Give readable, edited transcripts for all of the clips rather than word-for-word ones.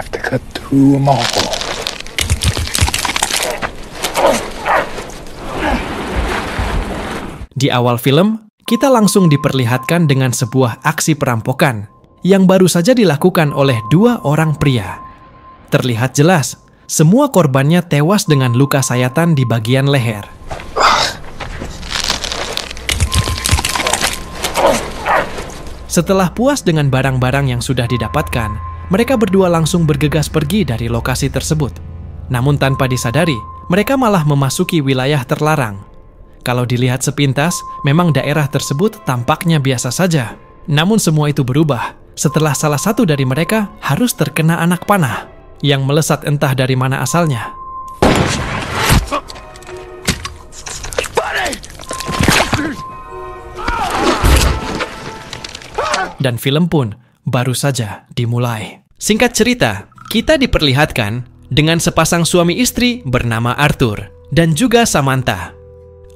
have to cut through them all. Di awal film, kita langsung diperlihatkan dengan sebuah aksi perampokan yang baru saja dilakukan oleh dua orang pria. Terlihat jelas, semua korbannya tewas dengan luka sayatan di bagian leher. Setelah puas dengan barang-barang yang sudah didapatkan, mereka berdua langsung bergegas pergi dari lokasi tersebut. Namun tanpa disadari, mereka malah memasuki wilayah terlarang. Kalau dilihat sepintas, memang daerah tersebut tampaknya biasa saja. Namun semua itu berubah setelah salah satu dari mereka harus terkena anak panah yang melesat entah dari mana asalnya. Dan film pun baru saja dimulai. Singkat cerita, kita diperlihatkan dengan sepasang suami istri bernama Arthur dan juga Samantha.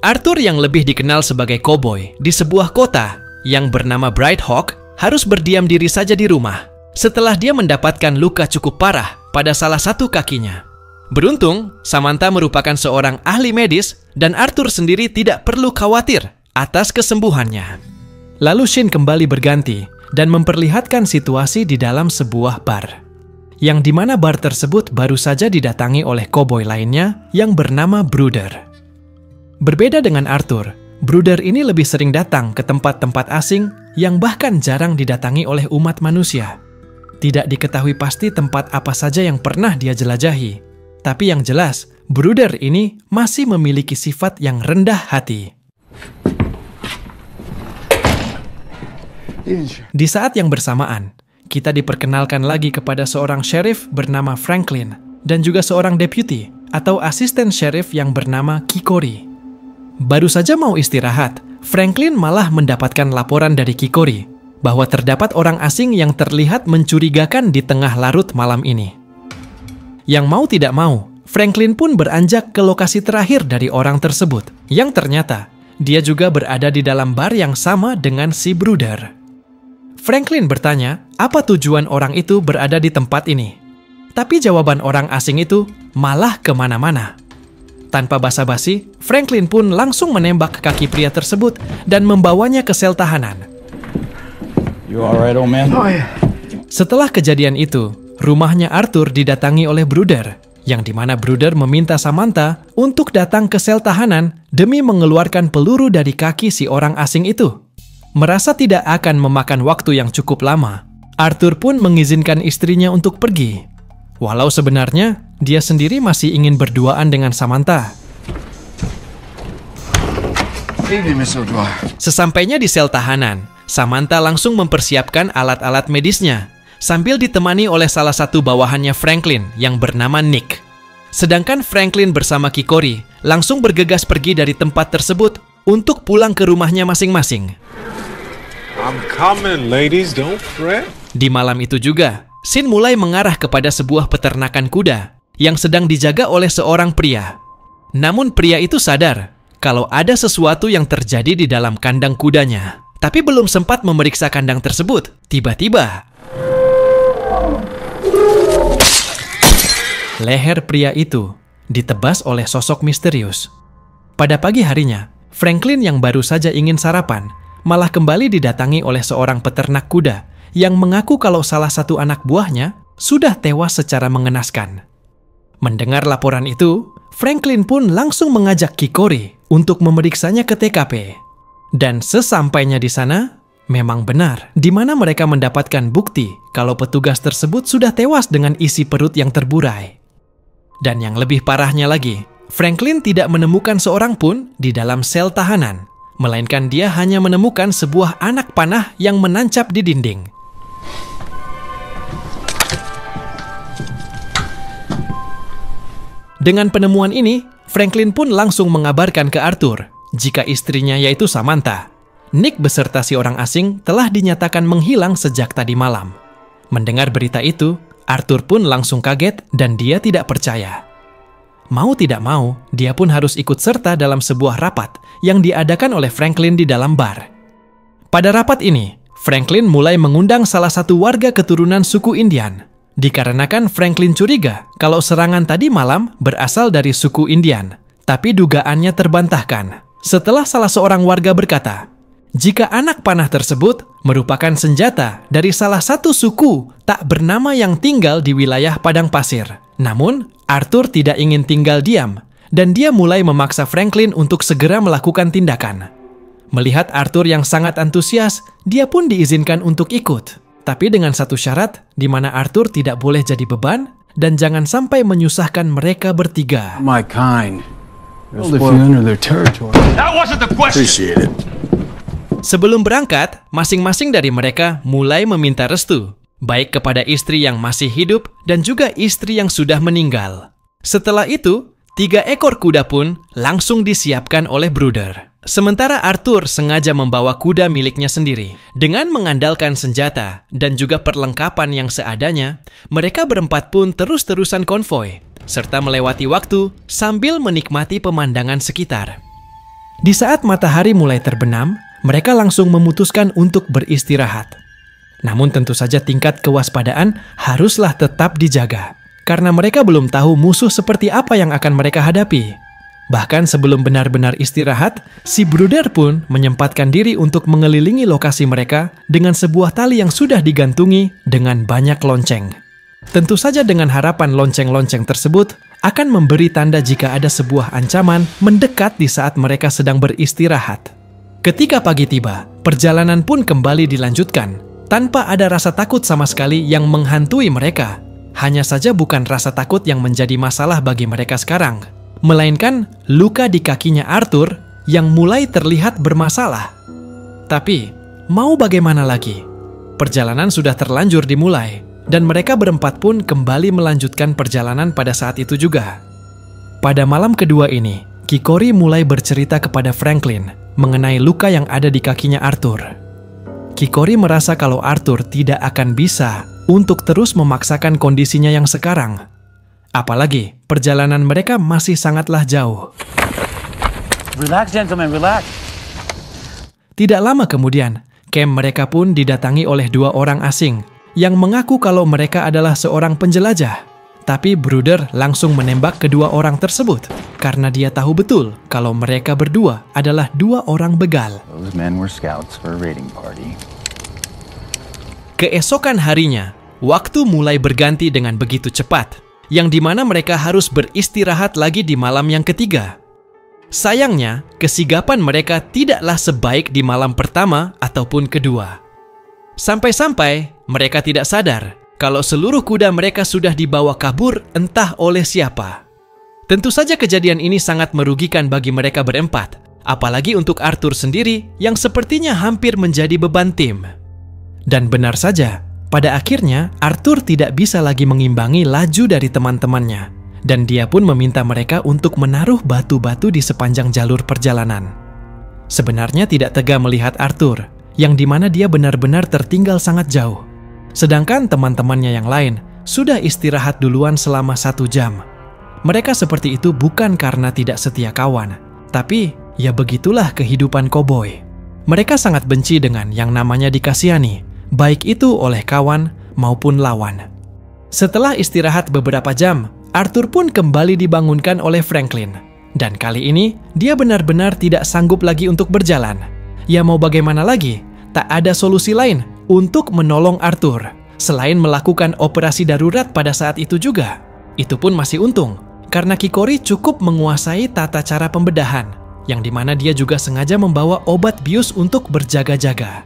Arthur yang lebih dikenal sebagai koboi di sebuah kota yang bernama Bright Hawk harus berdiam diri saja di rumah setelah dia mendapatkan luka cukup parah pada salah satu kakinya. Beruntung, Samantha merupakan seorang ahli medis dan Arthur sendiri tidak perlu khawatir atas kesembuhannya. Lalu Shin kembali berganti dan memperlihatkan situasi di dalam sebuah bar, yang dimana bar tersebut baru saja didatangi oleh koboi lainnya yang bernama Bruder. Berbeda dengan Arthur, Bruder ini lebih sering datang ke tempat-tempat asing yang bahkan jarang didatangi oleh umat manusia. Tidak diketahui pasti tempat apa saja yang pernah dia jelajahi, tapi yang jelas, Bruder ini masih memiliki sifat yang rendah hati. Di saat yang bersamaan, kita diperkenalkan lagi kepada seorang sheriff bernama Franklin dan juga seorang deputy atau asisten sheriff yang bernama Kikori. Baru saja mau istirahat, Franklin malah mendapatkan laporan dari Kikori bahwa terdapat orang asing yang terlihat mencurigakan di tengah larut malam ini. Yang mau tidak mau, Franklin pun beranjak ke lokasi terakhir dari orang tersebut, yang ternyata dia juga berada di dalam bar yang sama dengan si Bruder. Franklin bertanya, apa tujuan orang itu berada di tempat ini? Tapi jawaban orang asing itu malah kemana-mana. Tanpa basa-basi, Franklin pun langsung menembak kaki pria tersebut dan membawanya ke sel tahanan. You alright, old man? Oh, yeah. Setelah kejadian itu, rumahnya Arthur didatangi oleh Bruder, yang dimana Bruder meminta Samantha untuk datang ke sel tahanan demi mengeluarkan peluru dari kaki si orang asing itu. Merasa tidak akan memakan waktu yang cukup lama, Arthur pun mengizinkan istrinya untuk pergi. Walau sebenarnya, dia sendiri masih ingin berduaan dengan Samantha. Sesampainya di sel tahanan, Samantha langsung mempersiapkan alat-alat medisnya, sambil ditemani oleh salah satu bawahannya Franklin yang bernama Nick. Sedangkan Franklin bersama Kikori langsung bergegas pergi dari tempat tersebut untuk pulang ke rumahnya masing-masing. I'm coming, ladies, don't fret. Di malam itu juga, Shin mulai mengarah kepada sebuah peternakan kuda yang sedang dijaga oleh seorang pria. Namun pria itu sadar kalau ada sesuatu yang terjadi di dalam kandang kudanya. Tapi belum sempat memeriksa kandang tersebut, tiba-tiba leher pria itu ditebas oleh sosok misterius. Pada pagi harinya, Franklin yang baru saja ingin sarapan malah kembali didatangi oleh seorang peternak kuda yang mengaku kalau salah satu anak buahnya sudah tewas secara mengenaskan. Mendengar laporan itu, Franklin pun langsung mengajak Kikori untuk memeriksanya ke TKP. Dan sesampainya di sana, memang benar di mana mereka mendapatkan bukti kalau petugas tersebut sudah tewas dengan isi perut yang terburai. Dan yang lebih parahnya lagi, Franklin tidak menemukan seorang pun di dalam sel tahanan, melainkan dia hanya menemukan sebuah anak panah yang menancap di dinding. Dengan penemuan ini, Franklin pun langsung mengabarkan ke Arthur jika istrinya yaitu Samantha, Nick beserta si orang asing telah dinyatakan menghilang sejak tadi malam. Mendengar berita itu, Arthur pun langsung kaget dan dia tidak percaya. Mau tidak mau, dia pun harus ikut serta dalam sebuah rapat yang diadakan oleh Franklin di dalam bar. Pada rapat ini, Franklin mulai mengundang salah satu warga keturunan suku Indian, Dikarenakan Franklin curiga kalau serangan tadi malam berasal dari suku Indian, tapi dugaannya terbantahkan setelah salah seorang warga berkata, jika anak panah tersebut merupakan senjata dari salah satu suku tak bernama yang tinggal di wilayah padang pasir. Namun, Arthur tidak ingin tinggal diam, dan dia mulai memaksa Franklin untuk segera melakukan tindakan. Melihat Arthur yang sangat antusias, dia pun diizinkan untuk ikut. Tapi dengan satu syarat, di mana Arthur tidak boleh jadi beban, dan jangan sampai menyusahkan mereka bertiga. My kind. Well, if you enter their territory. That wasn't the question. Appreciate it. Sebelum berangkat, masing-masing dari mereka mulai meminta restu, baik kepada istri yang masih hidup dan juga istri yang sudah meninggal. Setelah itu, 3 ekor kuda pun langsung disiapkan oleh Bruder. Sementara Arthur sengaja membawa kuda miliknya sendiri. Dengan mengandalkan senjata dan juga perlengkapan yang seadanya, mereka berempat pun terus-terusan konvoi, serta melewati waktu sambil menikmati pemandangan sekitar. Di saat matahari mulai terbenam, mereka langsung memutuskan untuk beristirahat. Namun tentu saja tingkat kewaspadaan haruslah tetap dijaga, karena mereka belum tahu musuh seperti apa yang akan mereka hadapi. Bahkan sebelum benar-benar istirahat, si Bruder pun menyempatkan diri untuk mengelilingi lokasi mereka dengan sebuah tali yang sudah digantungi dengan banyak lonceng. Tentu saja dengan harapan lonceng-lonceng tersebut akan memberi tanda jika ada sebuah ancaman mendekat di saat mereka sedang beristirahat. Ketika pagi tiba, perjalanan pun kembali dilanjutkan, tanpa ada rasa takut sama sekali yang menghantui mereka. Hanya saja bukan rasa takut yang menjadi masalah bagi mereka sekarang, melainkan luka di kakinya Arthur yang mulai terlihat bermasalah. Tapi, mau bagaimana lagi? Perjalanan sudah terlanjur dimulai, dan mereka berempat pun kembali melanjutkan perjalanan pada saat itu juga. Pada malam kedua ini, Kikori mulai bercerita kepada Franklin mengenai luka yang ada di kakinya Arthur. Kikori merasa kalau Arthur tidak akan bisa untuk terus memaksakan kondisinya yang sekarang. Apalagi, perjalanan mereka masih sangatlah jauh. Relax, gentlemen, relax. Tidak lama kemudian, camp mereka pun didatangi oleh 2 orang asing yang mengaku kalau mereka adalah seorang penjelajah. Tapi Bruder langsung menembak kedua orang tersebut karena dia tahu betul kalau mereka berdua adalah 2 orang begal. Those men were scouts for a raiding party. Keesokan harinya, waktu mulai berganti dengan begitu cepat, yang dimana mereka harus beristirahat lagi di malam yang ketiga. Sayangnya, kesigapan mereka tidaklah sebaik di malam pertama ataupun kedua. Sampai-sampai mereka tidak sadar kalau seluruh kuda mereka sudah dibawa kabur entah oleh siapa. Tentu saja kejadian ini sangat merugikan bagi mereka berempat, apalagi untuk Arthur sendiri yang sepertinya hampir menjadi beban tim. Dan benar saja, pada akhirnya, Arthur tidak bisa lagi mengimbangi laju dari teman-temannya, dan dia pun meminta mereka untuk menaruh batu-batu di sepanjang jalur perjalanan. Sebenarnya tidak tega melihat Arthur, yang dimana dia benar-benar tertinggal sangat jauh. Sedangkan teman-temannya yang lain sudah istirahat duluan selama 1 jam. Mereka seperti itu bukan karena tidak setia kawan, tapi ya begitulah kehidupan koboi. Mereka sangat benci dengan yang namanya dikasihani, baik itu oleh kawan maupun lawan. Setelah istirahat beberapa jam, Arthur pun kembali dibangunkan oleh Franklin. Dan kali ini, dia benar-benar tidak sanggup lagi untuk berjalan. Ya mau bagaimana lagi, tak ada solusi lain untuk menolong Arthur, selain melakukan operasi darurat pada saat itu juga. Itu pun masih untung, karena Kikori cukup menguasai tata cara pembedahan, yang dimana dia juga sengaja membawa obat bius untuk berjaga-jaga.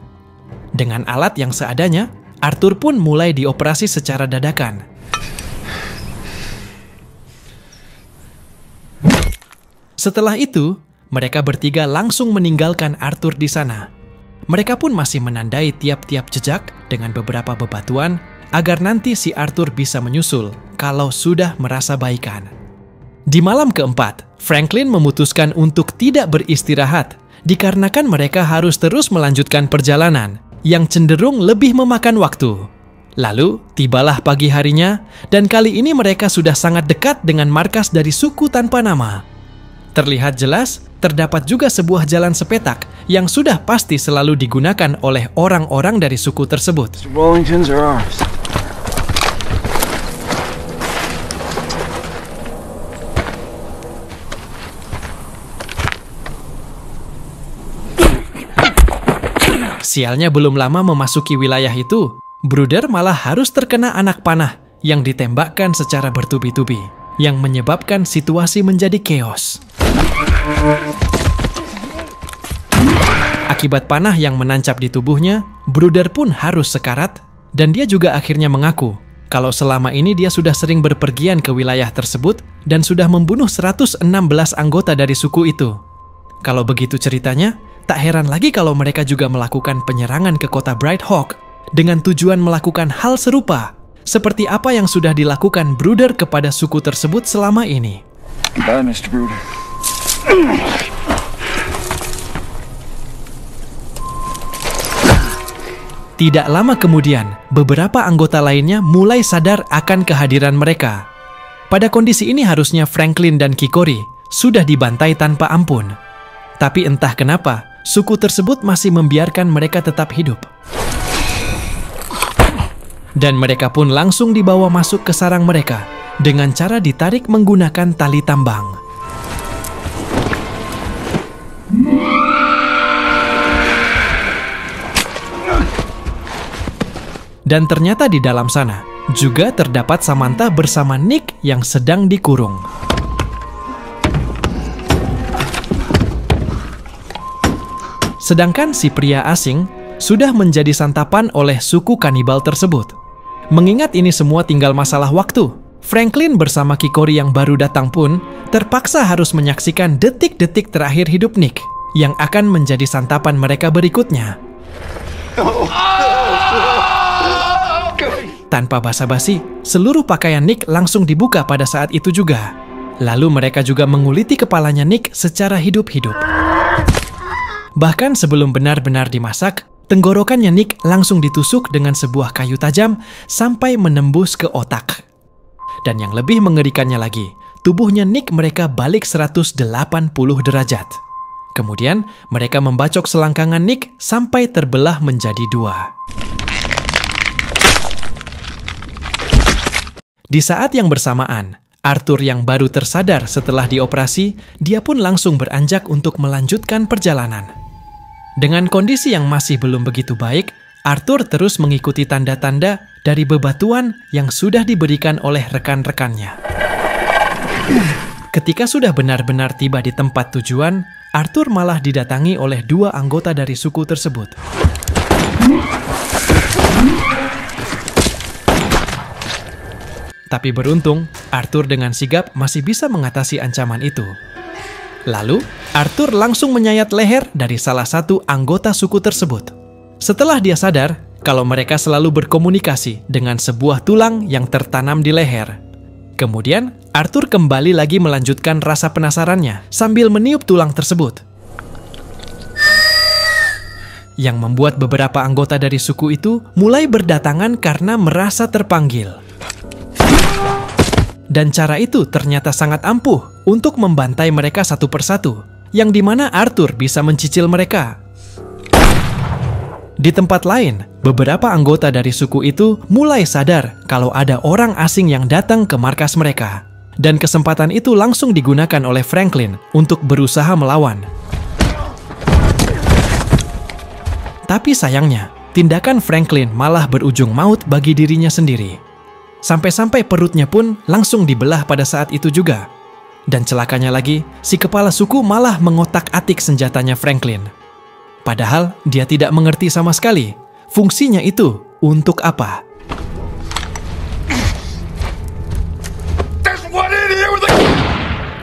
Dengan alat yang seadanya, Arthur pun mulai dioperasi secara dadakan. Setelah itu, mereka bertiga langsung meninggalkan Arthur di sana. Mereka pun masih menandai tiap-tiap jejak dengan beberapa bebatuan agar nanti si Arthur bisa menyusul kalau sudah merasa baikan. Di malam keempat, Franklin memutuskan untuk tidak beristirahat dikarenakan mereka harus terus melanjutkan perjalanan yang cenderung lebih memakan waktu. Lalu, tibalah pagi harinya, dan kali ini mereka sudah sangat dekat dengan markas dari suku tanpa nama. Terlihat jelas, terdapat juga sebuah jalan sepetak yang sudah pasti selalu digunakan oleh orang-orang dari suku tersebut. Wallingtons are ours. Sialnya belum lama memasuki wilayah itu, Bruder malah harus terkena anak panah yang ditembakkan secara bertubi-tubi, yang menyebabkan situasi menjadi chaos. Akibat panah yang menancap di tubuhnya, Bruder pun harus sekarat, dan dia juga akhirnya mengaku kalau selama ini dia sudah sering berpergian ke wilayah tersebut dan sudah membunuh 116 anggota dari suku itu. Kalau begitu ceritanya, tak heran lagi kalau mereka juga melakukan penyerangan ke kota Brighthawk dengan tujuan melakukan hal serupa, seperti apa yang sudah dilakukan Bruder kepada suku tersebut selama ini. Goodbye, Mr. Bruder. Tidak lama kemudian, beberapa anggota lainnya mulai sadar akan kehadiran mereka. Pada kondisi ini harusnya Franklin dan Kikori sudah dibantai tanpa ampun. Tapi entah kenapa, suku tersebut masih membiarkan mereka tetap hidup. Dan mereka pun langsung dibawa masuk ke sarang mereka dengan cara ditarik menggunakan tali tambang. Dan ternyata di dalam sana juga terdapat Samantha bersama Nick yang sedang dikurung. Sedangkan si pria asing sudah menjadi santapan oleh suku kanibal tersebut. Mengingat ini semua tinggal masalah waktu, Franklin bersama Kikori yang baru datang pun terpaksa harus menyaksikan detik-detik terakhir hidup Nick yang akan menjadi santapan mereka berikutnya. Tanpa basa-basi, seluruh pakaian Nick langsung dibuka pada saat itu juga. Lalu mereka juga menguliti kepalanya Nick secara hidup-hidup. Bahkan sebelum benar-benar dimasak, tenggorokannya Nick langsung ditusuk dengan sebuah kayu tajam sampai menembus ke otak. Dan yang lebih mengerikannya lagi, tubuhnya Nick mereka balik 180 derajat. Kemudian, mereka membacok selangkangan Nick sampai terbelah menjadi dua. Di saat yang bersamaan, Arthur yang baru tersadar setelah dioperasi, dia pun langsung beranjak untuk melanjutkan perjalanan. Dengan kondisi yang masih belum begitu baik, Arthur terus mengikuti tanda-tanda dari bebatuan yang sudah diberikan oleh rekan-rekannya. Ketika sudah benar-benar tiba di tempat tujuan, Arthur malah didatangi oleh dua anggota dari suku tersebut. Tapi beruntung, Arthur dengan sigap masih bisa mengatasi ancaman itu. Lalu, Arthur langsung menyayat leher dari salah satu anggota suku tersebut. Setelah dia sadar kalau mereka selalu berkomunikasi dengan sebuah tulang yang tertanam di leher. Kemudian, Arthur kembali lagi melanjutkan rasa penasarannya sambil meniup tulang tersebut. Yang membuat beberapa anggota dari suku itu mulai berdatangan karena merasa terpanggil. Dan cara itu ternyata sangat ampuh untuk membantai mereka satu persatu, yang dimana Arthur bisa mencicil mereka. Di tempat lain, beberapa anggota dari suku itu mulai sadar kalau ada orang asing yang datang ke markas mereka. Dan kesempatan itu langsung digunakan oleh Franklin untuk berusaha melawan. Tapi sayangnya, tindakan Franklin malah berujung maut bagi dirinya sendiri. Sampai-sampai perutnya pun langsung dibelah pada saat itu juga. Dan celakanya lagi, si kepala suku malah mengotak-atik senjatanya Franklin. Padahal dia tidak mengerti sama sekali fungsinya itu untuk apa.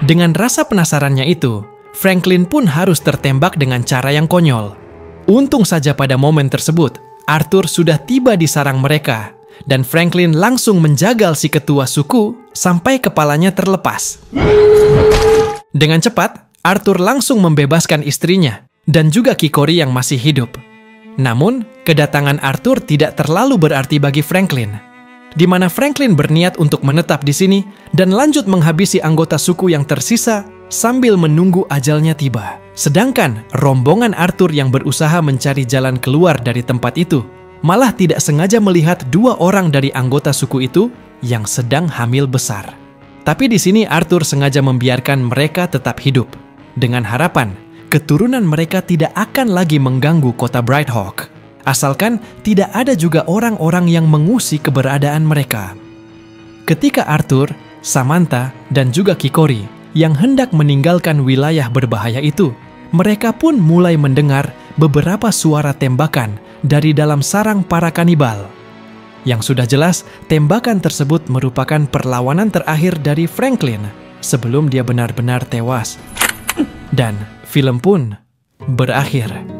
Dengan rasa penasarannya itu, Franklin pun harus tertembak dengan cara yang konyol. Untung saja pada momen tersebut, Arthur sudah tiba di sarang mereka. Dan Franklin langsung menjagal si ketua suku sampai kepalanya terlepas. Dengan cepat, Arthur langsung membebaskan istrinya dan juga Kikori yang masih hidup. Namun, kedatangan Arthur tidak terlalu berarti bagi Franklin, di mana Franklin berniat untuk menetap di sini dan lanjut menghabisi anggota suku yang tersisa sambil menunggu ajalnya tiba. Sedangkan rombongan Arthur yang berusaha mencari jalan keluar dari tempat itu malah tidak sengaja melihat dua orang dari anggota suku itu yang sedang hamil besar. Tapi di sini Arthur sengaja membiarkan mereka tetap hidup, dengan harapan keturunan mereka tidak akan lagi mengganggu kota Brighthawk. Asalkan tidak ada juga orang-orang yang mengusik keberadaan mereka. Ketika Arthur, Samantha, dan juga Kikori yang hendak meninggalkan wilayah berbahaya itu, mereka pun mulai mendengar beberapa suara tembakan dari dalam sarang para kanibal. Yang sudah jelas, tembakan tersebut merupakan perlawanan terakhir dari Franklin sebelum dia benar-benar tewas. Dan film pun berakhir.